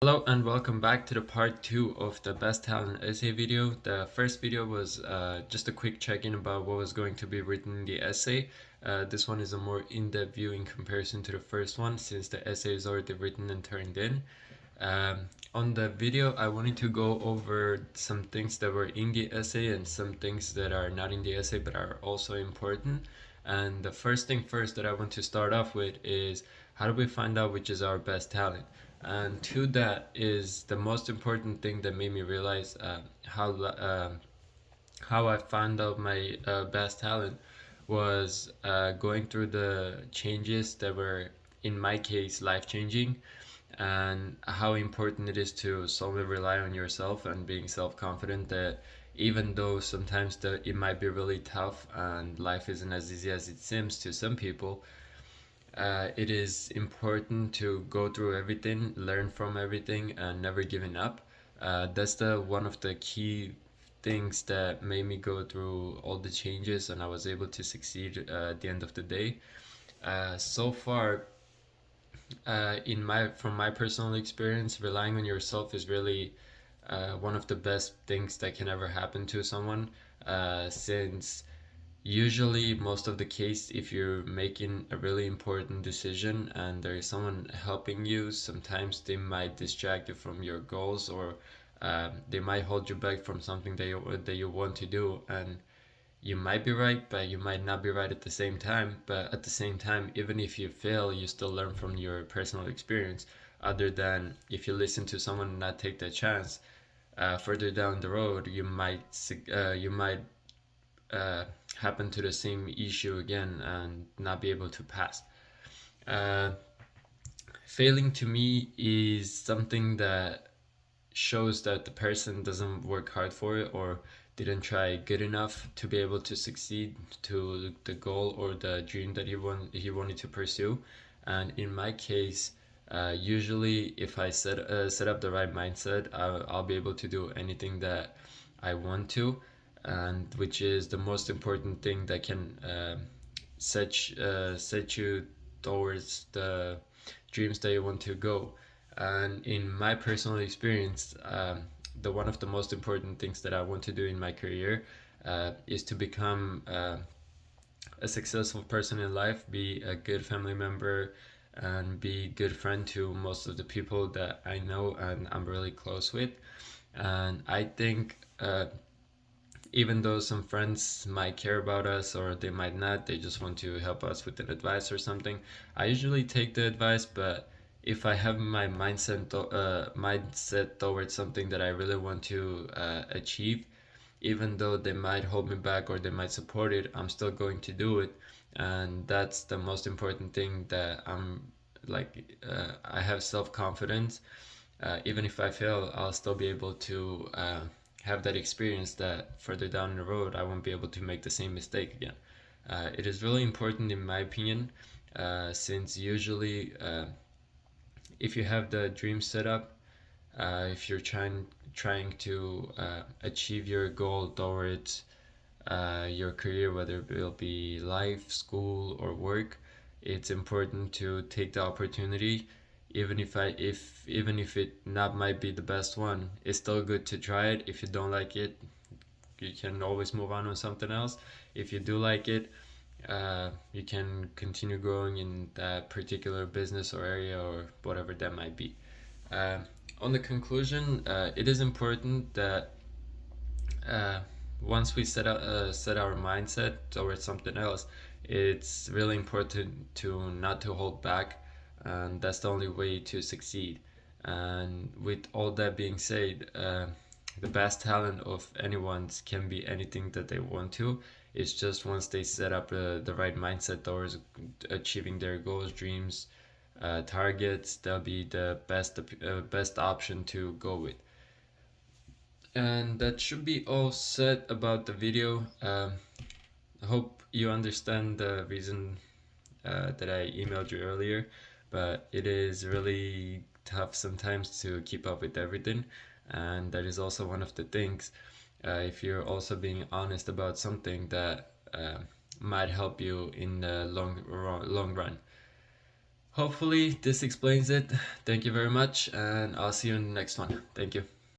Hello and welcome back to the part 2 of the best talent essay video. The first video was just a quick check-in about what was going to be written in the essay. This one is a more in-depth view in comparison to the first one since the essay is already written and turned in. On the video, I wanted to go over some things that were in the essay and some things that are not in the essay but are also important. And the first thing first that I want to start off with is how do we find out which is our best talent? And to that is the most important thing that made me realize how I found out my best talent was going through the changes that were, in my case, life changing, and how important it is to solely rely on yourself and being self confident that even though sometimes it might be really tough and life isn't as easy as it seems to some people, it is important to go through everything, learn from everything, and never giving up. That's the one of the key things that made me go through all the changes, and I was able to succeed at the end of the day. So far, in my from my personal experience, relying on yourself is really one of the best things that can ever happen to someone. Since usually most of the case, if you're making a really important decision and there is someone helping you, sometimes they might distract you from your goals, or they might hold you back from something that you want to do, and you might be right but you might not be right at the same time. But at the same time, even if you fail, you still learn from your personal experience, other than if you listen to someone and not take that chance. Further down the road, you might uh, happen to the same issue again and not be able to pass. Uh, Failing to me is something that shows that the person doesn't work hard for it or didn't try good enough to be able to succeed to the goal or the dream that he wanted to pursue. And in my case, usually if I set up the right mindset, I'll be able to do anything that I want to, and which is the most important thing that can set you towards the dreams that you want to go. And in my personal experience, the one of the most important things that I want to do in my career is to become a successful person in life, be a good family member, and be a good friend to most of the people that I know and I'm really close with. And I think even though some friends might care about us or they might not, they just want to help us with an advice or something. I usually take the advice, but if I have my mindset towards something that I really want to achieve, even though they might hold me back or they might support it, I'm still going to do it. And that's the most important thing, that I have self confidence. Even if I fail, I'll still be able to have that experience that further down the road I won't be able to make the same mistake again. It is really important, in my opinion, since usually if you have the dream set up, if you're trying to achieve your goal towards your career, whether it will be life, school, or work, it's important to take the opportunity. Even if it not might be the best one, it's still good to try it. If you don't like it, you can always move on with something else. If you do like it, you can continue growing in that particular business or area or whatever that might be. Uh, on the conclusion, it is important that uh, once we set our mindset towards something else, it's really important to not to hold back, and that's the only way to succeed. And with all that being said, the best talent of anyone's can be anything that they want to. It's just once they set up the right mindset towards achieving their goals, dreams, targets, that'll be the best option to go with. And that should be all said about the video. I hope you understand the reason that I emailed you earlier, but it is really tough sometimes to keep up with everything, and that is also one of the things. If you're also being honest about something that might help you in the long run. Hopefully, this explains it. Thank you very much, and I'll see you in the next one. Thank you.